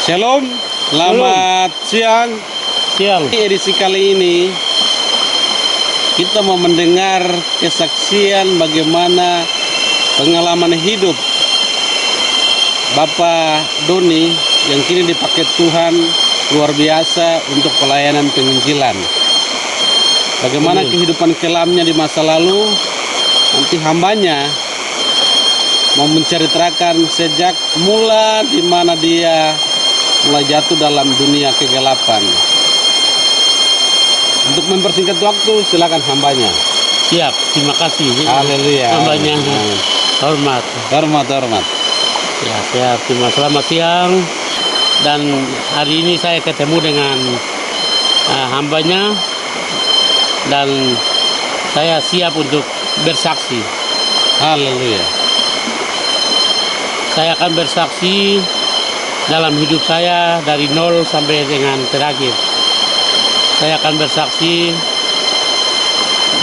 Shalom, selamat siang. Siang. Di edisi kali ini kita mau mendengar kesaksian bagaimana pengalaman hidup Bapak Doni yang kini dipakai Tuhan luar biasa untuk pelayanan penginjilan. Bagaimana kehidupan kelamnya di masa lalu, nanti hambanya mau menceritakan sejak mula di mana dia mulai jatuh dalam dunia kegelapan. Untuk mempersingkat waktu, silakan hambanya. Siap, terima kasih. Haleluya. Hambanya hormat. Hormat. Ya, siap. Selamat siang. Dan hari ini saya ketemu dengan hambanya dan saya siap untuk bersaksi. Haleluya. Saya akan bersaksi dalam hidup saya dari nol sampai dengan terakhir. Saya akan bersaksi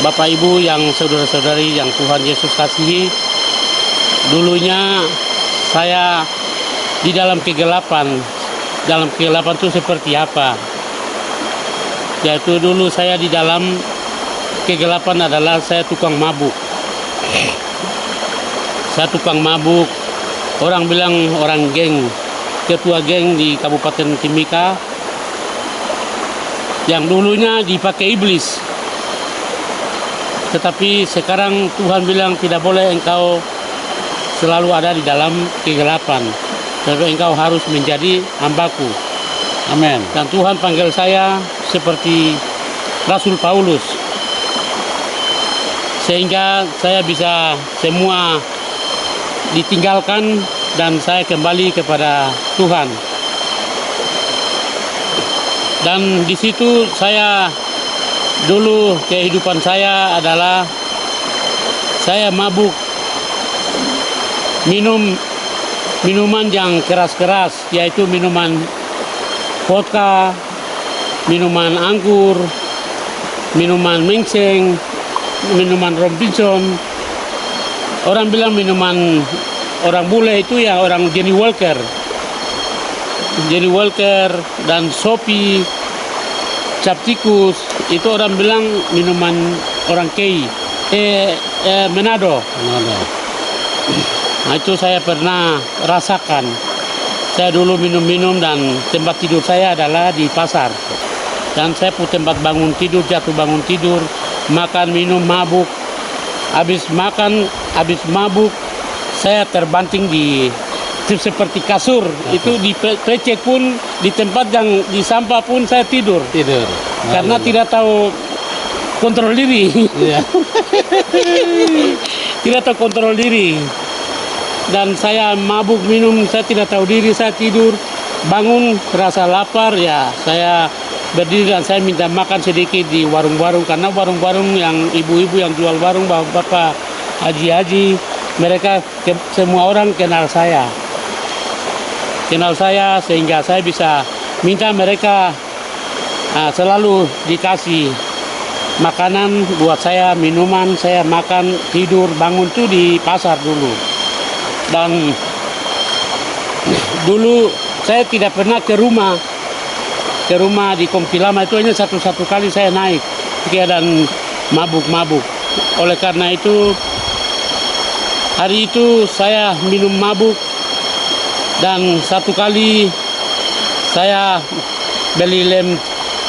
Bapak Ibu yang saudara-saudari yang Tuhan Yesus kasihi. Dulunya saya di dalam kegelapan. Dalam kegelapan itu seperti apa? Yaitu dulu saya di dalam kegelapan adalah saya tukang mabuk. Saya tukang mabuk. Orang bilang orang geng. Ketua geng di Kabupaten Timika yang dulunya dipakai iblis, tetapi sekarang Tuhan bilang tidak boleh engkau selalu ada di dalam kegelapan, tapi engkau harus menjadi hambaku. Amin. Dan Tuhan panggil saya seperti Rasul Paulus, sehingga saya bisa semua ditinggalkan dan saya kembali kepada Tuhan. Dan di situ saya dulu kehidupan saya adalah saya mabuk, minuman yang keras-keras, yaitu minuman vodka, minuman anggur, minuman mengseng, minuman Robinson. Orang bilang minuman orang bule itu ya orang Johnny Walker dan Sopi, cap tikus, itu orang bilang minuman orang kei, Manado. Nah itu saya pernah rasakan. Saya dulu minum dan tempat tidur saya adalah di pasar. Dan saya pun tempat bangun tidur, jatuh bangun tidur, makan, minum, mabuk. Habis makan, habis mabuk, saya terbanting di seperti kasur. Itu di PC pun, di tempat yang di sampah pun saya tidur. Karena tidak tahu kontrol diri. Iya. Tidak tahu kontrol diri. Dan saya mabuk minum, saya tidak tahu diri, saya tidur. Bangun rasa lapar, ya saya berdiri dan saya minta makan sedikit di warung-warung. Karena warung-warung yang ibu-ibu yang jual warung, bapak haji-haji, mereka semua orang kenal saya sehingga saya bisa minta mereka selalu dikasih makanan buat saya, minuman, saya makan, tidur, bangun tuh di pasar dulu. Dan dulu saya tidak pernah ke rumah di Kompilama, itu hanya satu kali saya naik keadaan mabuk. Oleh karena itu hari itu saya minum mabuk, dan satu kali saya beli lem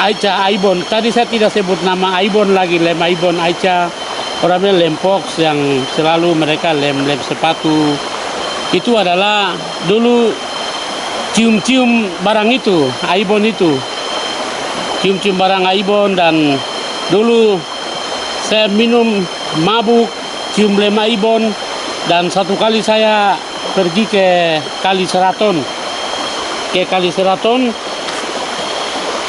Aica Aibon. Tadi saya tidak sebut nama Aibon lagi, lem Aibon Aica. Orangnya lem Fox yang selalu mereka lem sepatu. Itu adalah dulu cium-cium barang itu, Aibon itu. Cium-cium barang Aibon, dan dulu saya minum mabuk, cium lem Aibon. Dan satu kali saya pergi ke Kali Seraton,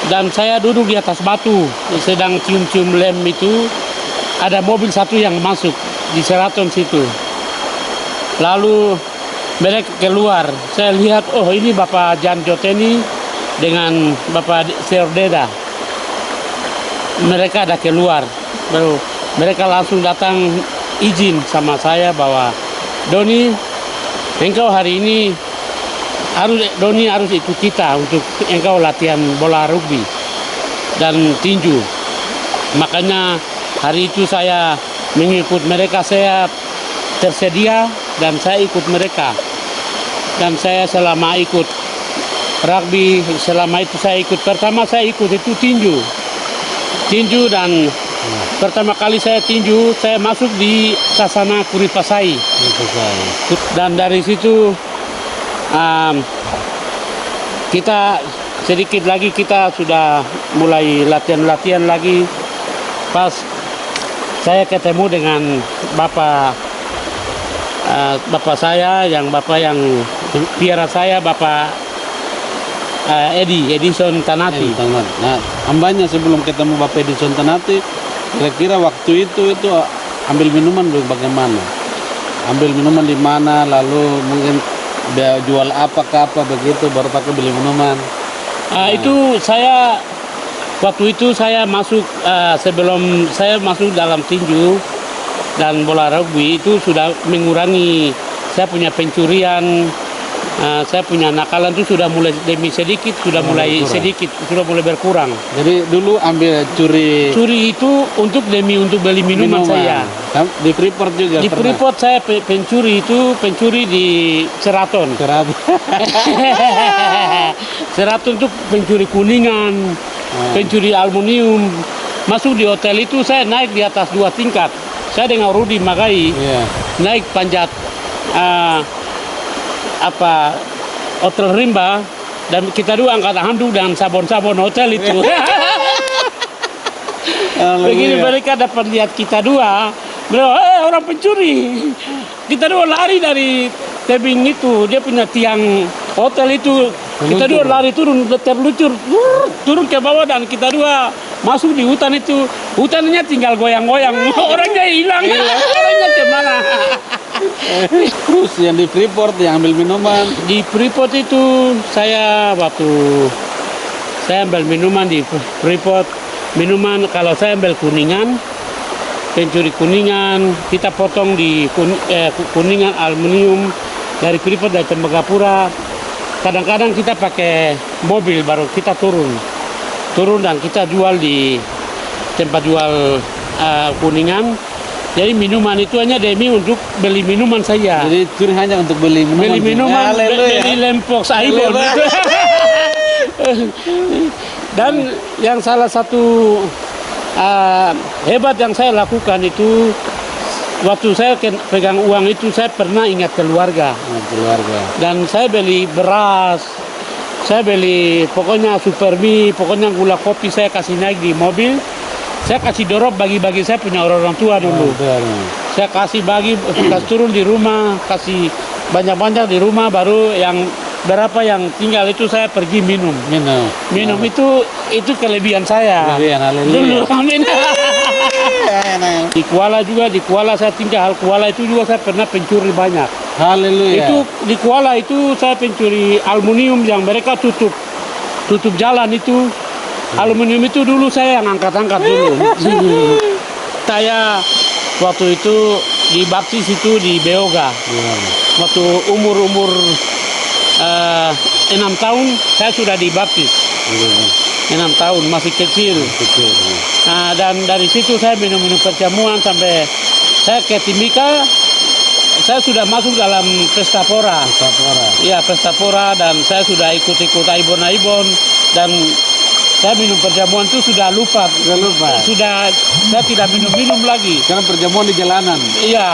dan saya duduk di atas batu, sedang cium-cium lem itu. Ada mobil satu yang masuk di Seraton situ. Lalu mereka keluar, saya lihat, oh ini Bapak Jan Joteni dengan Bapak Serdeda. Mereka ada keluar, baru mereka langsung datang izin sama saya bahwa Doni, engkau hari ini Doni harus ikut kita untuk engkau latihan bola rugby dan tinju. Makanya hari itu saya mengikut mereka, saya tersedia dan saya ikut mereka. Dan saya selama ikut rugby, selama itu saya ikut, pertama saya ikut itu tinju dan pertama kali saya tinju, saya masuk di Sasana Kuripasai. Dan dari situ kita sedikit lagi kita sudah mulai latihan lagi. Pas saya ketemu dengan bapak saya yang piara saya, Bapak Edison Tanati. Nah, hambanya sebelum ketemu Bapak Edison Tanati, kira-kira waktu itu ambil minuman bagaimana? Ambil minuman di mana, lalu mungkin dia jual apa begitu, baru pakai beli minuman. Itu saya waktu itu saya masuk sebelum saya masuk dalam tinju dan bola rugby itu sudah mengurangi saya punya pencurian, saya punya nakalan itu sudah mulai demi sedikit sudah mulai berkurang. Jadi dulu ambil curi itu untuk beli minuman saya. Di Freeport juga. Di Freeport saya pencuri di Sheraton. Sheraton itu pencuri kuningan, pencuri aluminium. Masuk di hotel itu saya naik di atas 2 tingkat. Saya dengan Rudi Magai naik panjat hotel Rimba, dan kita dua angkat handuk dan sabon-sabon hotel itu. Begini mereka dapat lihat kita dua, beliau orang pencuri. Kita dua lari dari tebing itu, dia punya tiang hotel itu. Kita dua lari terluncur turun ke bawah, dan kita dua masuk di hutan itu. Hutannya tinggal goyang-goyang, orangnya hilang. Orangnya kemana? Terus yang di Freeport yang ambil minuman? Di Freeport itu saya ambil minuman di Freeport. Minuman kalau saya ambil kuningan, pencuri kuningan, kita potong di kuningan aluminium dari Freeport, dari Tembagapura. Kadang-kadang kita pakai mobil baru kita turun dan kita jual di tempat jual kuningan. Jadi minuman itu hanya demi untuk beli minuman saja. Jadi curi hanya untuk beli minuman. Beli minuman, beli lempok Saibon. Dan yang salah satu hebat yang saya lakukan itu, waktu saya pegang uang itu saya pernah ingat keluarga. Dan saya beli beras, saya beli pokoknya supermi, pokoknya gula kopi saya kasih naik di mobil. Saya kasih dorong bagi-bagi saya punya orang tua dulu. Saya kasih turun di rumah, kasih banyak-banyak di rumah, baru yang berapa yang tinggal itu saya pergi minum. Itu kelebihan saya. Dulu. Amin. Di Kuala saya tinggal. Kuala itu juga saya pernah pencuri banyak. Haleluya. Itu di Kuala itu saya pencuri aluminium yang mereka tutup jalan itu. Aluminium itu dulu saya yang angkat-angkat dulu. Saya waktu itu dibaptis itu di Beoga. Waktu umur 6 tahun saya sudah dibaptis. 6 tahun masih kecil. Nah, dan dari situ saya minum perjamuan sampai saya ke Timika. Saya sudah masuk dalam Pesta Pora. Iya, Pesta Pora, dan saya sudah ikut Aibon dan saya minum perjamuan itu sudah lupa. Sudah saya tidak minum lagi. Sekarang perjamuan di jalanan. Iya,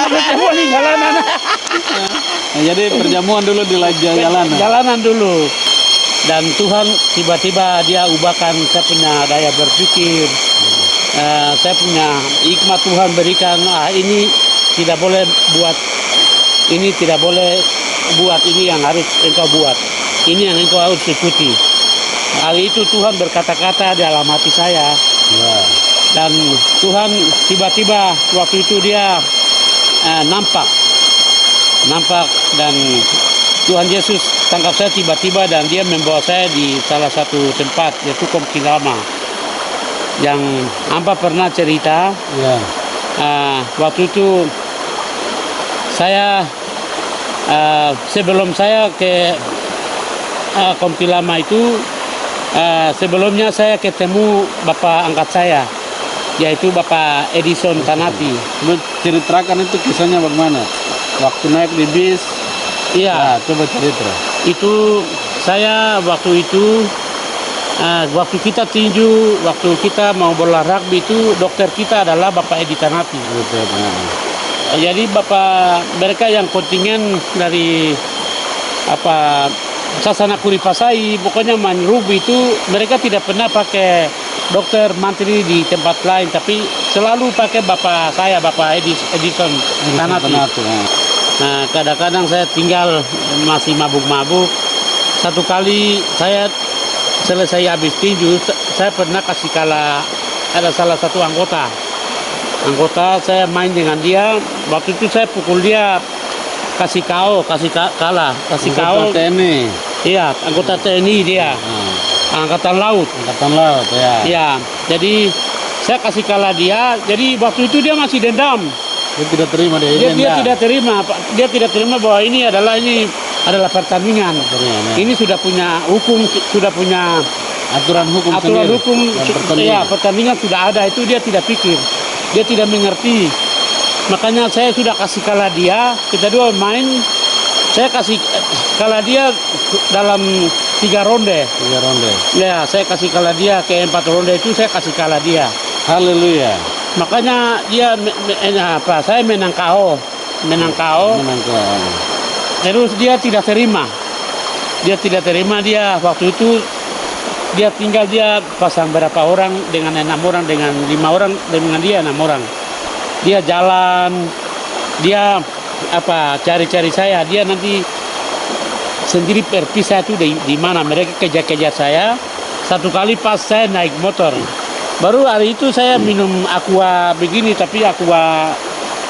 perjamuan di jalanan. Nah, jadi perjamuan dulu di jalanan. Jalanan dulu. Dan Tuhan tiba-tiba dia ubahkan saya punya daya berpikir. Saya punya hikmat Tuhan berikan. Ini tidak boleh buat. Ini tidak boleh buat, ini yang harus engkau buat. Ini yang engkau harus ikuti. Hari itu Tuhan berkata-kata dalam hati saya. Dan Tuhan tiba-tiba waktu itu dia nampak dan Tuhan Yesus tangkap saya tiba-tiba, dan dia membawa saya di salah satu tempat, yaitu Kompilama, yang Amba pernah cerita. Waktu itu saya sebelum saya ke Kompilama itu sebelumnya saya ketemu bapak angkat saya, yaitu Bapak Edison Tanati. Coba ceritakan itu kisahnya bagaimana? Waktu naik di bis, Iya, coba cerita. itu saya waktu itu waktu kita tinju, waktu kita mau bola rugby itu dokter kita adalah Bapak Edi Tanati. Betul. Jadi bapak mereka yang kontingen dari Sasana Kuripasai, pokoknya main rugby itu mereka tidak pernah pakai dokter mantri di tempat lain, tapi selalu pakai bapak saya, Bapak Edison Tanati. Nah, kadang-kadang saya tinggal masih mabuk-mabuk. Satu kali saya selesai habis tinju, saya pernah kasih kalah ada salah satu anggota saya main dengan dia. Waktu itu saya pukul dia, kasih kalah TNI. Iya, anggota TNI dia, angkatan laut Ya. ya. Jadi saya kasih kalah dia, jadi waktu itu dia masih dendam. Dia tidak terima Dia tidak terima bahwa ini adalah pertandingan. Ini sudah punya hukum, sudah punya aturan hukum sendiri. Ya, pertandingan sudah ada, itu dia tidak pikir, dia tidak mengerti. Makanya saya sudah kasih kalah dia, kita dua main, saya kasih kalah dia dalam 3 ronde. Ya, saya kasih kalah dia ke 4 ronde itu saya kasih kalah dia. Haleluya. Makanya dia saya menang KO. Terus dia tidak terima. Dia waktu itu dia pasang berapa orang, dengan 6 orang, dengan 5 orang, dengan dia 6 orang. Dia jalan, dia cari-cari saya, dia nanti sendiri berpisah itu di mana mereka kejar-kejar saya. Satu kali pas saya naik motor, baru hari itu saya minum aqua begini, tapi aqua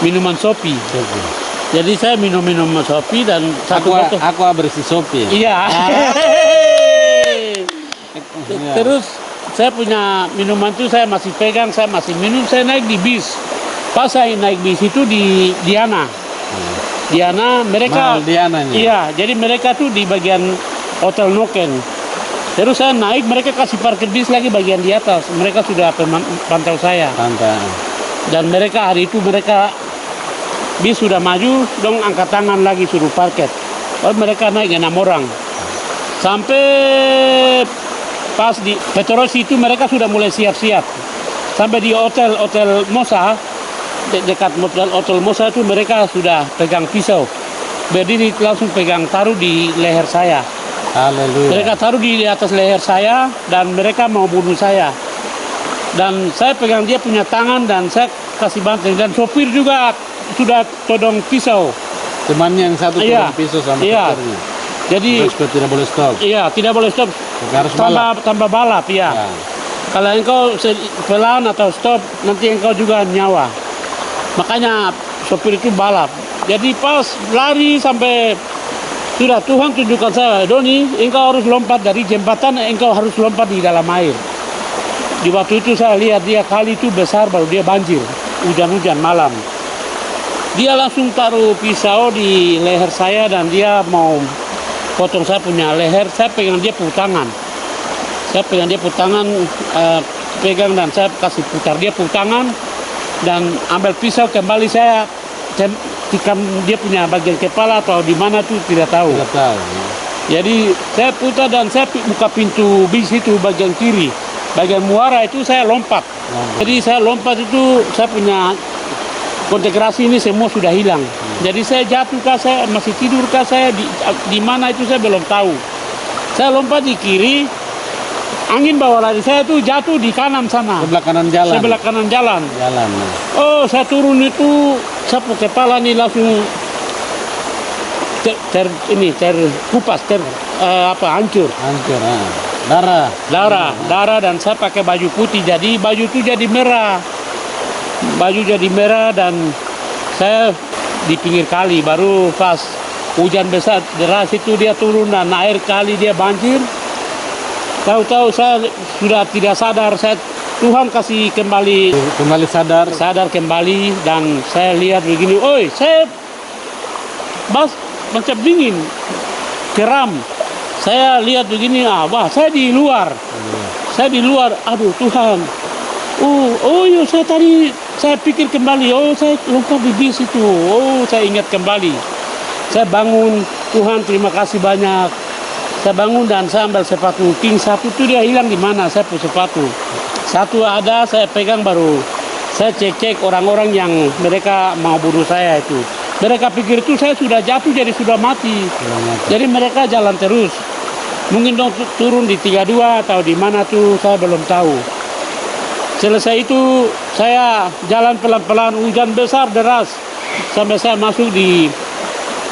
minuman Sopi. Jadi saya minum Sopi dan satu botol. Aqua berisi Sopi. Iya. Terus saya punya minuman itu saya masih pegang, saya masih minum, saya naik di bis. Pas saya naik bis itu di Diana mereka. Iya, jadi mereka tuh di bagian Hotel Noken. Terus saya naik, mereka kasih parkir bis lagi bagian di atas. Mereka sudah pantau saya. Dan mereka hari itu bis sudah maju, dong angkat tangan lagi suruh parkir. Lalu mereka naik 6 orang. Sampai pas di Petrosi itu mereka sudah mulai siap-siap. Sampai di hotel Mosa, dekat hotel Mosa itu mereka sudah pegang pisau. Berdiri langsung taruh di leher saya. Haleluya. Mereka taruh di atas leher saya dan mereka mau bunuh saya. Dan saya pegang dia punya tangan dan saya kasih banting, dan sopir juga sudah todong pisau. Temannya yang satu todong pisau sama sopirnya. Jadi tidak boleh stop. Iya, tidak boleh stop. Harus tambah balap ya. Kalau engkau pelan atau stop, nanti engkau juga nyawa. Makanya sopir itu balap. Jadi pas lari sampai sudah Tuhan tunjukkan saya, Doni, engkau harus lompat dari jembatan, engkau harus lompat di dalam air. Di waktu itu saya lihat dia kali itu besar, baru dia banjir, hujan-hujan malam. Dia langsung taruh pisau di leher saya dan dia mau potong saya punya leher. Saya pegang dia putangan. Pegang dan saya kasih putar dia putangan dan ambil pisau kembali, saya tikam dia punya bagian kepala atau di mana tuh tidak tahu. Jadi saya putar dan saya buka pintu bis itu bagian kiri, bagian muara itu saya lompat. Jadi saya lompat itu saya punya konsentrasi ini semua sudah hilang. Jadi saya jatuh kah, saya masih tidur kah, saya di mana itu saya belum tahu. Saya lompat di kiri, angin bawa lari saya tuh jatuh di kanan sana. Sebelah kanan jalan. Oh, saya turun itu, saya pakai kepala nih langsung terkupas, hancur. Darah dan saya pakai baju putih, jadi baju itu jadi merah. Dan saya di pinggir kali, baru pas hujan besar deras itu dia turun dan air kali dia banjir. Tahu-tahu saya sudah tidak sadar, Tuhan kasih kembali sadar kembali, dan saya lihat begini, saya macam dingin, geram. Saya lihat begini, wah saya di luar. Saya di luar, aduh Tuhan. Iya saya pikir kembali, saya lupa di bis itu. Saya ingat kembali. Saya bangun, Tuhan terima kasih banyak. Saya bangun dan saya ambil sepatu. King satu itu dia hilang di mana, saya punya sepatu. Satu ada, saya pegang baru. Saya cek-cek orang-orang yang mereka mau bunuh saya itu. Mereka pikir itu saya sudah jatuh jadi sudah mati. Jadi mereka jalan terus. Mungkin dong turun di 32 atau di mana tuh saya belum tahu. Selesai itu saya jalan pelan-pelan, hujan besar deras. Sampai saya masuk di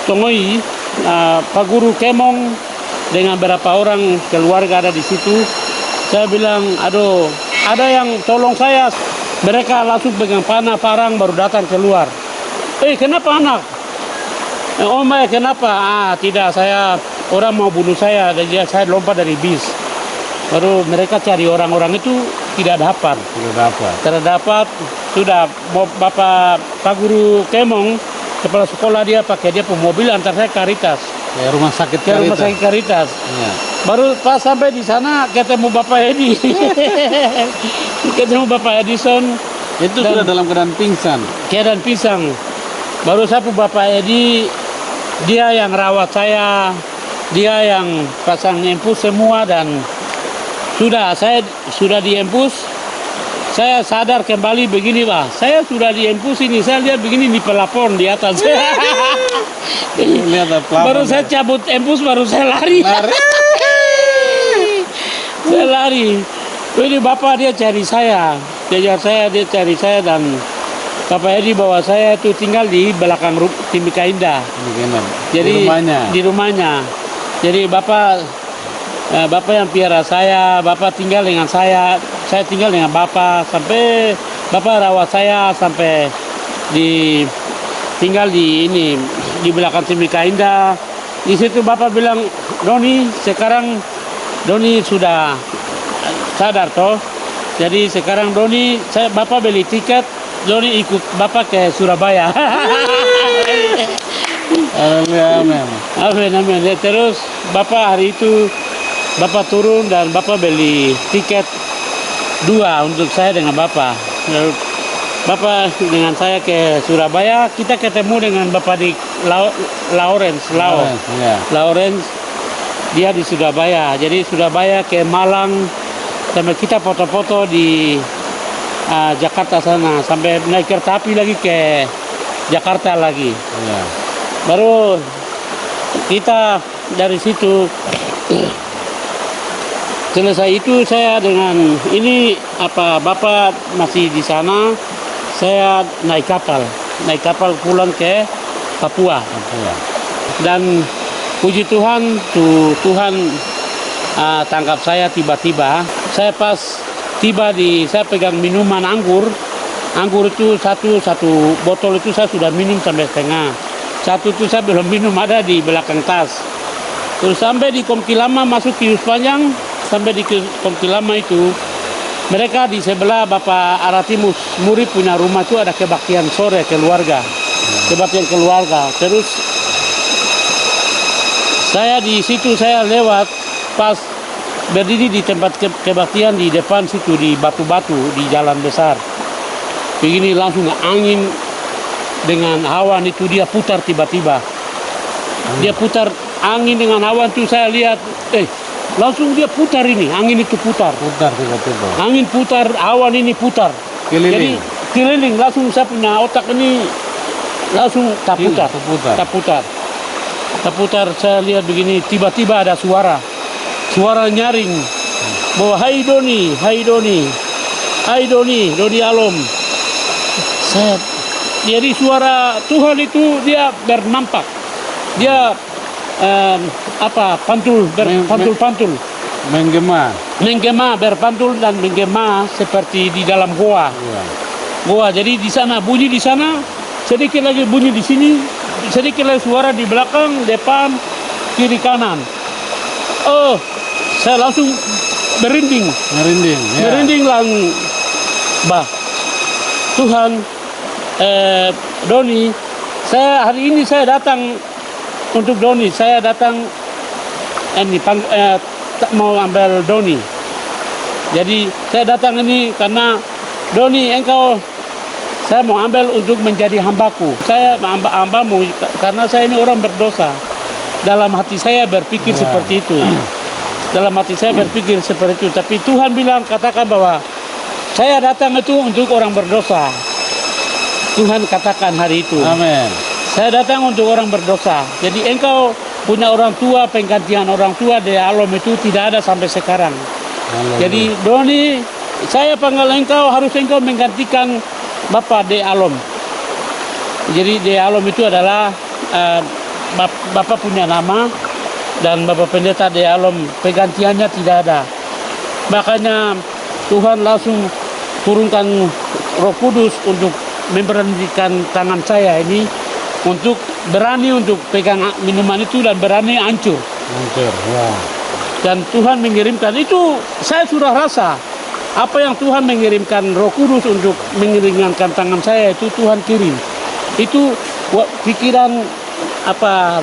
Tongoi, Pak Guru Kemong dengan beberapa orang keluarga ada di situ. Saya bilang, aduh, ada yang tolong saya. Mereka langsung pegang panah, parang baru datang keluar. Kenapa anak? Om, kenapa? Tidak, orang mau bunuh saya, jadi saya lompat dari bis. Baru mereka cari orang-orang itu tidak dapat. Tidak dapat. Sudah Bapak Pak Guru Kemong, kepala sekolah dia pakai dia mobil antar saya ke Caritas. Ke rumah sakit Caritas. Ya. Baru pas sampai di sana ketemu Bapak Edi. Ketemu Bapak Edison. Itu sudah dalam keadaan pingsan. Keadaan pingsan. Baru saya Bapak Edi, dia yang rawat saya, dia yang pasang infus semua dan saya sudah diinfus. Saya sadar kembali begini, saya sudah diinfus ini, saya lihat begini di pelapon di atas. Lihat pelapon. Baru saya cabut infus, baru saya lari. Saya lari. Ini Bapak dia cari saya, dia cari saya dan Bapak Edi bawa saya itu tinggal di belakang Timika Indah. Jadi di rumahnya. Jadi Bapak yang piara saya, Bapak tinggal dengan saya tinggal dengan Bapak sampai Bapak rawat saya sampai tinggal di belakang Timika Indah. Di situ Bapak bilang, Doni, sekarang Doni sudah sadar toh. Jadi sekarang Doni, Bapak beli tiket, Doni ikut Bapak ke Surabaya. Amin. Terus Bapak hari itu Bapak turun dan Bapak beli tiket 2 untuk saya dengan Bapak. Lalu Bapak dengan saya ke Surabaya, kita ketemu dengan Bapak di Lawrence. Dia di Surabaya. Jadi Surabaya ke Malang, sampai kita foto-foto di Jakarta sana, sampai naik kereta api lagi ke Jakarta lagi. Baru kita dari situ selesai itu saya dengan ini Bapak masih di sana, saya naik kapal pulang ke Papua. Dan puji Tuhan, Tuhan tangkap saya tiba-tiba. Saya pas tiba saya pegang minuman anggur itu satu botol itu saya sudah minum sampai setengah. Satu itu saya belum minum, ada di belakang tas. Terus sampai di Komkilama, masuk Kius Panjang, sampai di Komkilama itu, mereka di sebelah Bapak Aratimus Muri punya rumah itu ada kebaktian sore keluarga. Kebaktian keluarga. Terus saya di situ saya lewat pas berdiri di tempat kebaktian di depan situ di batu-batu di jalan besar. Begini langsung angin dengan awan itu dia putar tiba-tiba. Dia putar angin dengan awan itu saya lihat, langsung dia putar ini, angin itu putar. Tiba-tiba. Angin putar, awan ini putar. Jadi keliling langsung saya punya otak ini langsung tak putar. Saya lihat begini, tiba-tiba ada suara nyaring bahwa hai Doni Alom. Jadi suara Tuhan itu dia bernampak, dia pantul menggema berpantul dan menggema seperti di dalam goa. Jadi di sana bunyi, di sana sedikit lagi bunyi, di sini sedikit lagi suara, di belakang, depan, kiri, kanan. Saya langsung merinding langsung. Tuhan, Doni, hari ini saya datang untuk Doni. Saya datang mau ambil Doni. Jadi saya datang ini karena Doni, saya mau ambil untuk menjadi hambaku. Saya hambamu karena saya ini orang berdosa. Dalam hati saya berpikir seperti itu. Dalam hati saya berpikir seperti itu. Tapi Tuhan bilang, katakan bahwa saya datang itu untuk orang berdosa. Tuhan katakan hari itu. Amin. Saya datang untuk orang berdosa. Jadi engkau punya orang tua, penggantian orang tua di alam itu tidak ada sampai sekarang. Jadi Doni, saya panggil engkau, harus engkau menggantikan Bapak di alam. Jadi di alam itu adalah Bapak punya nama dan Bapak pendeta di alam, penggantiannya tidak ada. Makanya Tuhan langsung turunkan Roh Kudus untuk memberhentikan tangan saya ini untuk berani untuk pegang minuman itu dan berani hancur. Dan Tuhan mengirimkan itu, saya sudah rasa apa yang Tuhan mengirimkan Roh Kudus untuk meringankan tangan saya itu Tuhan kirim. Itu pikiran apa,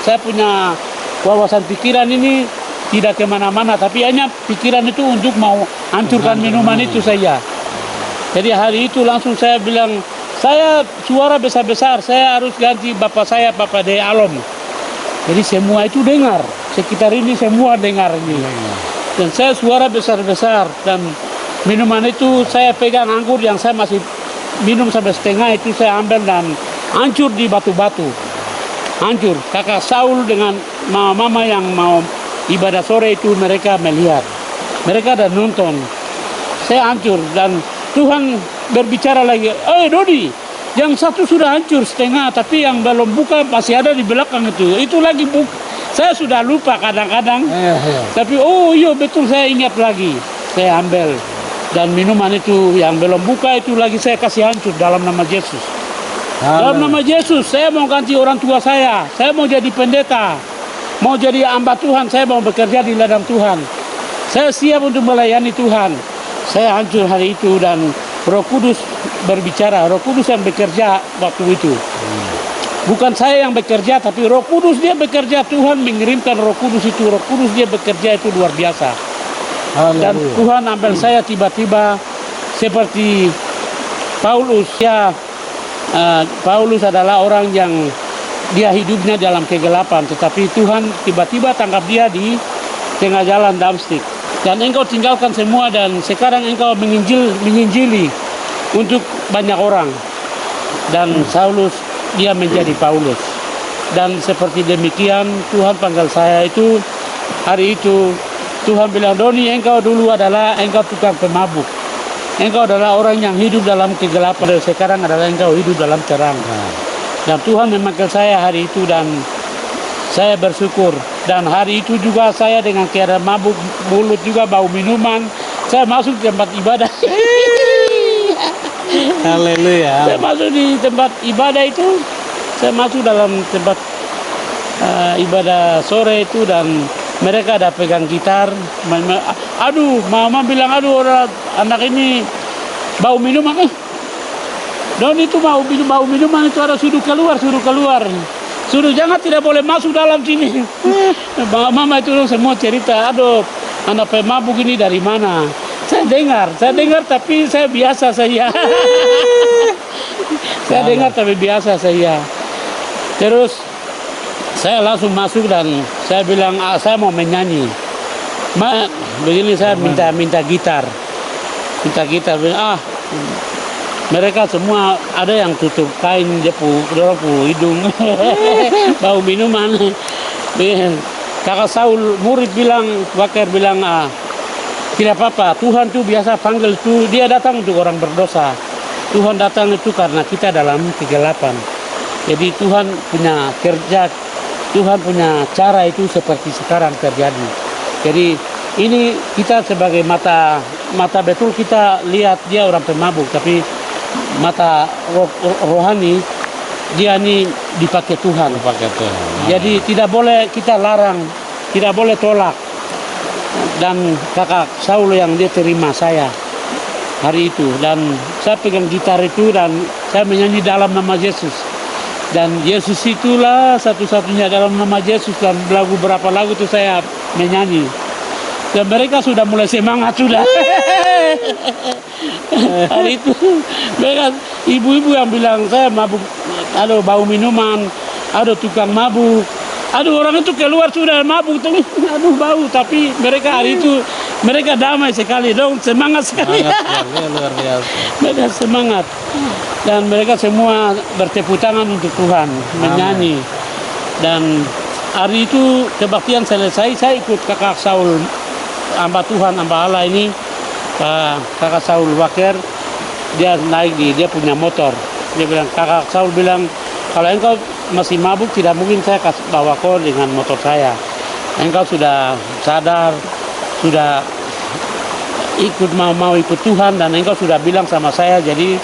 saya punya wawasan pikiran ini tidak kemana-mana, tapi hanya pikiran itu untuk mau hancurkan minuman itu saja. Jadi hari itu langsung saya bilang, saya suara besar-besar, saya harus ganti bapak saya, Bapak di alam. Jadi semua itu dengar, sekitar ini semua dengar ini. Dan saya suara besar-besar dan minuman itu saya pegang anggur yang saya masih minum sampai setengah itu saya ambil dan hancur di batu-batu. Hancur. Kakak Saul dengan mama yang mau ibadah sore itu mereka melihat. Mereka ada nonton. Saya hancur dan Tuhan berbicara lagi, Dodi, yang satu sudah hancur setengah, tapi yang belum buka masih ada di belakang itu. Itu lagi buka. Saya sudah lupa kadang-kadang. Tapi iya betul, saya ingat lagi. Saya ambil. Dan minuman itu yang belum buka itu lagi saya kasih hancur dalam nama Yesus. Dalam nama Yesus, saya mau ganti orang tua saya. Saya mau jadi pendeta. Mau jadi hamba Tuhan, saya mau bekerja di ladang Tuhan. Saya siap untuk melayani Tuhan. Saya hancur hari itu dan Roh Kudus berbicara. Roh Kudus yang bekerja waktu itu. Bukan saya yang bekerja, tapi Roh Kudus dia bekerja. Tuhan mengirimkan Roh Kudus itu. Roh Kudus dia bekerja itu luar biasa. Dan Tuhan ambil saya tiba-tiba seperti Paulus. Ya, Paulus adalah orang yang dia hidupnya dalam kegelapan, tetapi Tuhan tiba-tiba tangkap dia di tengah jalan Damsyik. Dan engkau tinggalkan semua dan sekarang engkau menginjili untuk banyak orang. Dan Saulus dia menjadi Paulus. Dan seperti demikian Tuhan panggil saya itu. Hari itu Tuhan bilang, Doni, engkau dulu adalah engkau tukang pemabuk. Engkau adalah orang yang hidup dalam kegelapan. Dan sekarang adalah engkau hidup dalam terang. Dan Tuhan memanggil saya hari itu dan saya bersyukur. Dan hari itu juga saya dengan keadaan mabuk, mulut juga bau minuman, saya masuk di tempat ibadah. Haleluya. Saya masuk di tempat ibadah itu, saya masuk dalam tempat ibadah sore itu dan mereka ada pegang gitar. Aduh, mama bilang, aduh orang anak ini bau minuman. Dan itu bau minuman itu ada suruh keluar. Suruh jangan, tidak boleh masuk dalam sini. Mama itu semua cerita, aduh anak pemabuk ini dari mana? Saya dengar tapi saya biasa saja. Saya dengar tapi biasa saja. Terus saya langsung masuk dan saya bilang, saya mau menyanyi. Begini saya minta gitar. Bilang, mereka semua ada yang tutup kain dia pu hidung. Bau minuman. Kakak Saul murid bilang, Bakar bilang, tidak apa-apa, Tuhan tuh biasa panggil tuh, dia datang untuk orang berdosa. Tuhan datang itu karena kita dalam kegelapan. Jadi Tuhan punya kerja, Tuhan punya cara itu seperti sekarang terjadi. Jadi ini kita sebagai mata betul kita lihat dia orang pemabuk, tapi mata rohani dia ini dipakai Tuhan. Jadi tidak boleh kita larang, tidak boleh tolak. Dan kakak Saul yang dia terima saya hari itu dan saya pegang gitar itu dan saya menyanyi dalam nama Yesus. Dan Yesus itulah satu-satunya, dalam nama Yesus. Dan berapa lagu itu saya menyanyi. Dan mereka sudah mulai semangat sudah. Hari itu mereka ibu-ibu yang bilang saya mabuk, aduh bau minuman, aduh tukang mabuk, aduh orang itu keluar sudah mabuk, aduh bau. Tapi mereka hari itu mereka damai sekali dong, semangat sekali. Luar biasa. Mereka semangat dan mereka semua bertepuk tangan untuk Tuhan, menyanyi. Dan hari itu kebaktian selesai, saya ikut kakak Saul, hamba Tuhan, hamba Allah ini, kakak Saul Waker. Dia naik dia punya motor. Dia bilang, kakak Saul bilang, kalau engkau masih mabuk tidak mungkin saya bawa kau dengan motor saya. Engkau sudah sadar, sudah ikut mau ikut Tuhan, dan engkau sudah bilang sama saya, jadi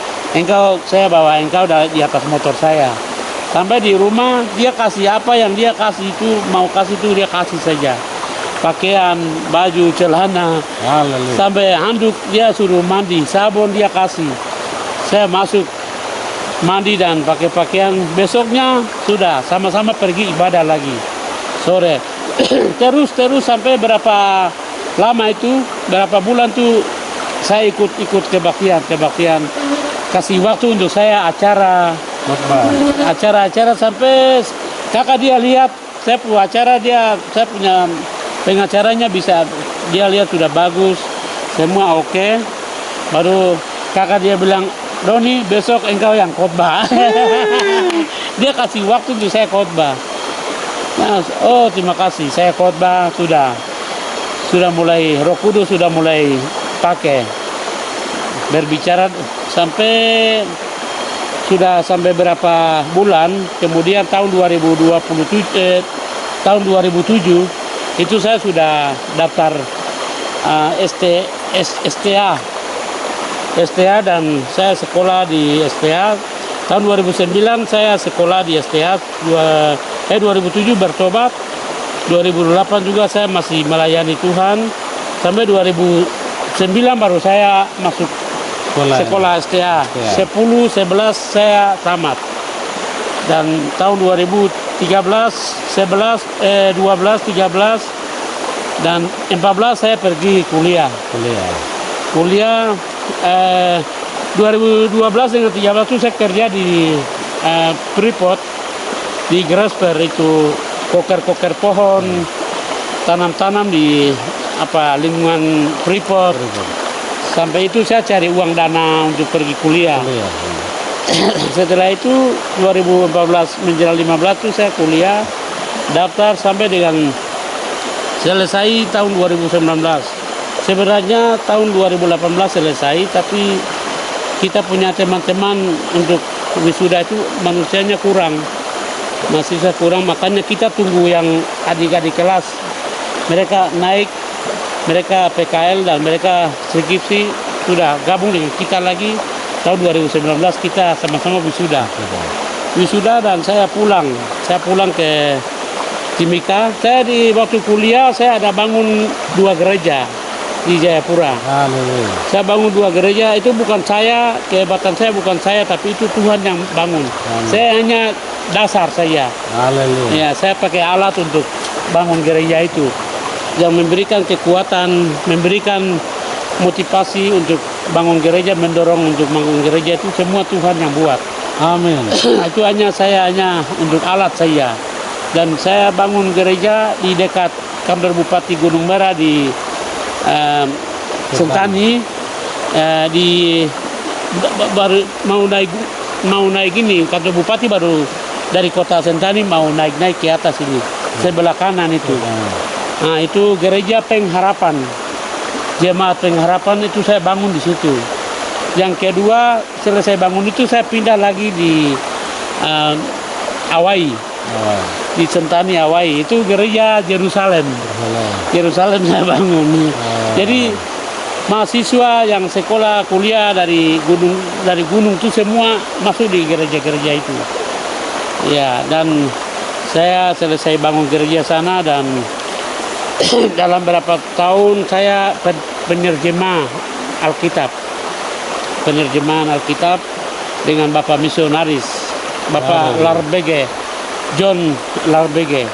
saya bawa engkau di atas motor saya. Sampai di rumah dia kasih apa yang dia kasih itu, mau kasih itu dia kasih saja. Pakaian, baju, celana, sampai handuk dia suruh mandi, sabun dia kasih. Saya masuk mandi dan pakai pakaian. Besoknya sudah sama-sama pergi ibadah lagi sore. terus sampai berapa lama itu, berapa bulan tuh saya ikut kebaktian, kasih waktu untuk saya acara sampai kakak dia lihat saya punya acara, saya punya pengacaranya bisa dia lihat sudah bagus, semua oke. Baru kakak dia bilang, Doni besok engkau yang khotbah. Dia kasih waktu untuk saya khotbah. Nah, oh terima kasih, saya khotbah sudah mulai, Roh Kudus sudah mulai pakai berbicara sampai berapa bulan kemudian tahun 2007 itu saya sudah daftar STA dan saya sekolah di STA. Tahun 2009 saya sekolah di STA, 2007 bertobat, 2008 juga saya masih melayani Tuhan, sampai 2009 baru saya masuk sekolah STA. 10, 11 saya tamat. Dan tahun 2013, 12, 13 dan 14 saya pergi kuliah. 2012 dengan 13 itu saya kerja di Freeport, di Grasper, itu koker pohon, tanam di lingkungan Freeport. Sampai itu saya cari uang dana untuk pergi kuliah. Setelah itu 2014 menjelang 15 itu saya kuliah, daftar sampai dengan selesai tahun 2019. Sebenarnya tahun 2018 selesai, tapi kita punya teman-teman untuk wisuda itu manusianya kurang, mahasiswa kurang, makanya kita tunggu yang adik-adik kelas. Mereka naik, mereka PKL dan mereka skripsi sudah gabung dengan kita lagi. Tahun 2019 kita sama-sama wisuda dan saya pulang ke Timika. Saya di waktu kuliah saya ada bangun 2 gereja di Jayapura. Saya bangun 2 gereja, itu bukan saya, kehebatan saya bukan saya, tapi itu Tuhan yang bangun. Saya hanya dasar saya. Ya, saya pakai alat untuk bangun gereja itu, yang memberikan kekuatan, memberikan motivasi untuk bangun gereja, mendorong untuk bangun gereja, itu semua Tuhan yang buat. Amin. Itu saya hanya untuk alat saya. Dan saya bangun gereja di dekat kantor Bupati Gunung Merah di Sentani. Baru mau naik ini, kantor Bupati baru dari kota Sentani mau naik ke atas ini, sebelah kanan itu. Nah, itu gereja Pengharapan. Jemaat Pengharapan itu saya bangun di situ. Yang kedua, selesai bangun itu saya pindah lagi di Awai. Di Sentani Awai, itu gereja Yerusalem saya bangun. Jadi mahasiswa yang sekolah kuliah dari gunung itu semua masuk di gereja-gereja itu. Ya, dan saya selesai bangun gereja sana, dan dalam beberapa tahun saya penerjemahan Alkitab dengan Bapak misionaris Bapak Larbege, John Larbege.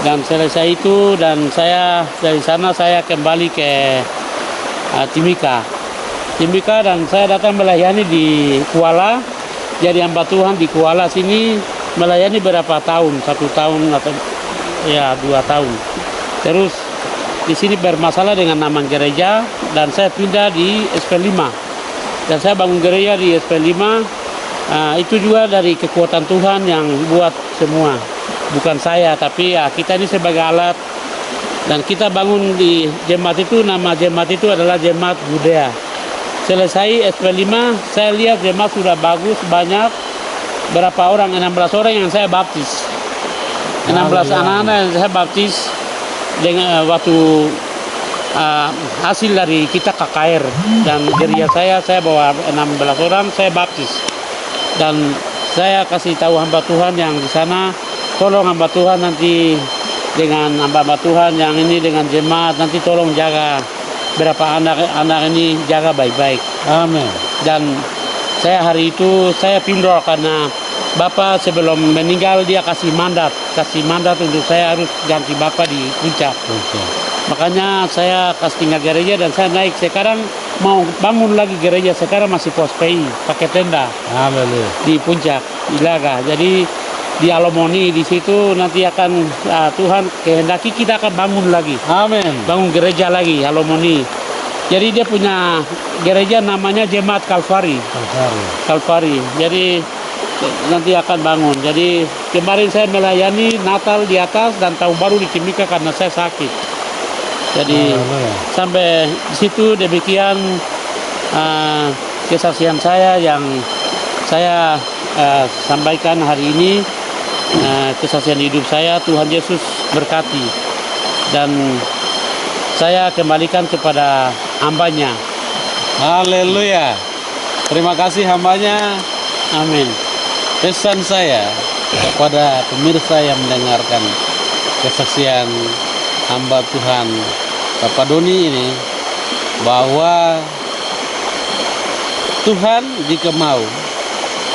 Dan selesai itu dan saya dari sana saya kembali ke Timika. Timika dan saya datang melayani di Kuala. Jadi hamba Tuhan di Kuala sini melayani berapa tahun? 1 tahun atau ya 2 tahun. Terus di sini bermasalah dengan nama gereja dan saya pindah di SP5. Dan saya bangun gereja di SP5. Itu juga dari kekuatan Tuhan yang buat semua. Bukan saya, tapi ya kita ini sebagai alat. Dan kita bangun di jemaat itu, nama jemaat itu adalah Jemaat Budaya. Selesai SP5, saya lihat jemaat sudah bagus, banyak. Berapa orang? 16 orang yang saya baptis. 16 anak-anak yang saya baptis dengan waktu hasil dari kita KKR. Dan gereja saya bawa 16 orang, saya baptis. Dan saya kasih tahu hamba Tuhan yang di sana, tolong hamba Tuhan nanti dengan hamba Tuhan yang ini dengan jemaat nanti tolong jaga berapa anak ini, jaga baik-baik. Amin. Dan saya hari itu saya pindah karena Bapak sebelum meninggal dia kasih mandat untuk saya harus ganti Bapak di Puncak. Makanya saya kasih tinggal gereja dan saya naik. Sekarang mau bangun lagi gereja, sekarang masih pos PI pakai tenda. Amin. Di Puncak Ilaga. Jadi di Alomoni di situ nanti akan Tuhan kehendaki kita akan bangun lagi. Amin. Bangun gereja lagi Alomoni. Jadi dia punya gereja namanya Jemaat Kalvari. Kalvari. Jadi nanti akan bangun. Jadi kemarin saya melayani Natal di atas dan Tahun Baru di Timika karena saya sakit. Jadi sampai di situ demikian kesaksian saya yang saya sampaikan hari ini. Kesaksian hidup saya, Tuhan Yesus berkati dan saya kembalikan kepada hambanya. Haleluya. Terima kasih hambanya. Amin. Pesan saya kepada pemirsa yang mendengarkan kesaksian hamba Tuhan Bapak Doni ini, bahwa Tuhan jika mau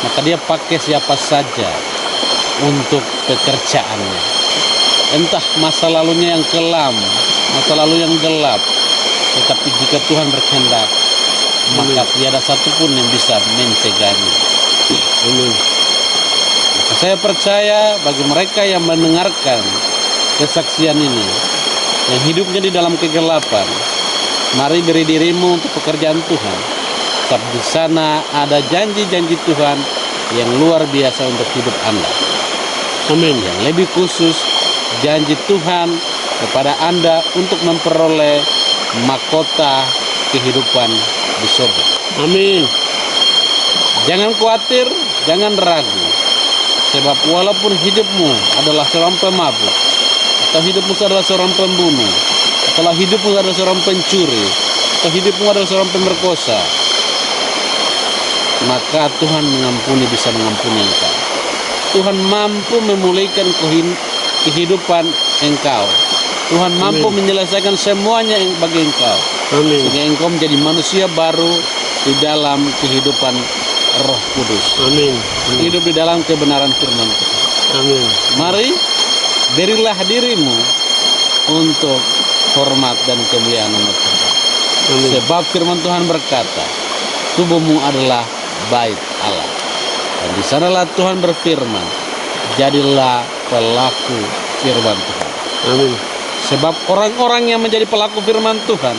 maka dia pakai siapa saja untuk pekerjaannya. Entah masa lalunya yang kelam, masa lalu yang gelap, tetapi jika Tuhan berkehendak, maka tiada satupun yang bisa mencegahnya. Maka saya percaya bagi mereka yang mendengarkan kesaksian ini, yang hidupnya di dalam kegelapan, mari beri dirimu untuk pekerjaan Tuhan. Sebab di sana ada janji-janji Tuhan yang luar biasa untuk hidup Anda. Amin. Yang lebih khusus, janji Tuhan kepada Anda untuk memperoleh mahkota kehidupan di surga. Amin. Jangan khawatir, jangan ragu. Sebab walaupun hidupmu adalah seorang pemabuk, atau hidupmu adalah seorang pembunuh, atau hidupmu adalah seorang pencuri, atau hidupmu adalah seorang pemerkosa, maka Tuhan bisa mengampuni engkau. Tuhan mampu memulihkan kehidupan engkau. Tuhan mampu menyelesaikan semuanya bagi engkau. Amin. Sehingga engkau menjadi manusia baru di dalam kehidupan Roh Kudus. Amin. Hidup di dalam kebenaran firman Tuhan. Amin. Mari berilah dirimu untuk hormat dan kemuliaan nama Tuhan. Amin. Sebab firman Tuhan berkata, tubuhmu adalah bait Allah. Dan di sanalah Tuhan berfirman, jadilah pelaku firman Tuhan. Amin. Sebab orang-orang yang menjadi pelaku firman Tuhan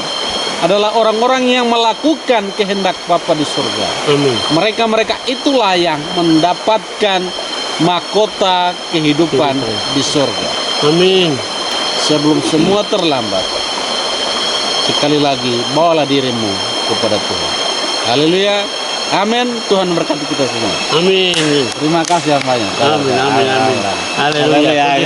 adalah orang-orang yang melakukan kehendak Bapa di surga. Amin. Mereka itulah yang mendapatkan mahkota kehidupan di surga. Amin. Sebelum semua terlambat, sekali lagi bawalah dirimu kepada Tuhan. Haleluya. Amin. Tuhan berkati kita semua. Amin. Terima kasih banyak. Amin. Amin. Amin. Haleluya.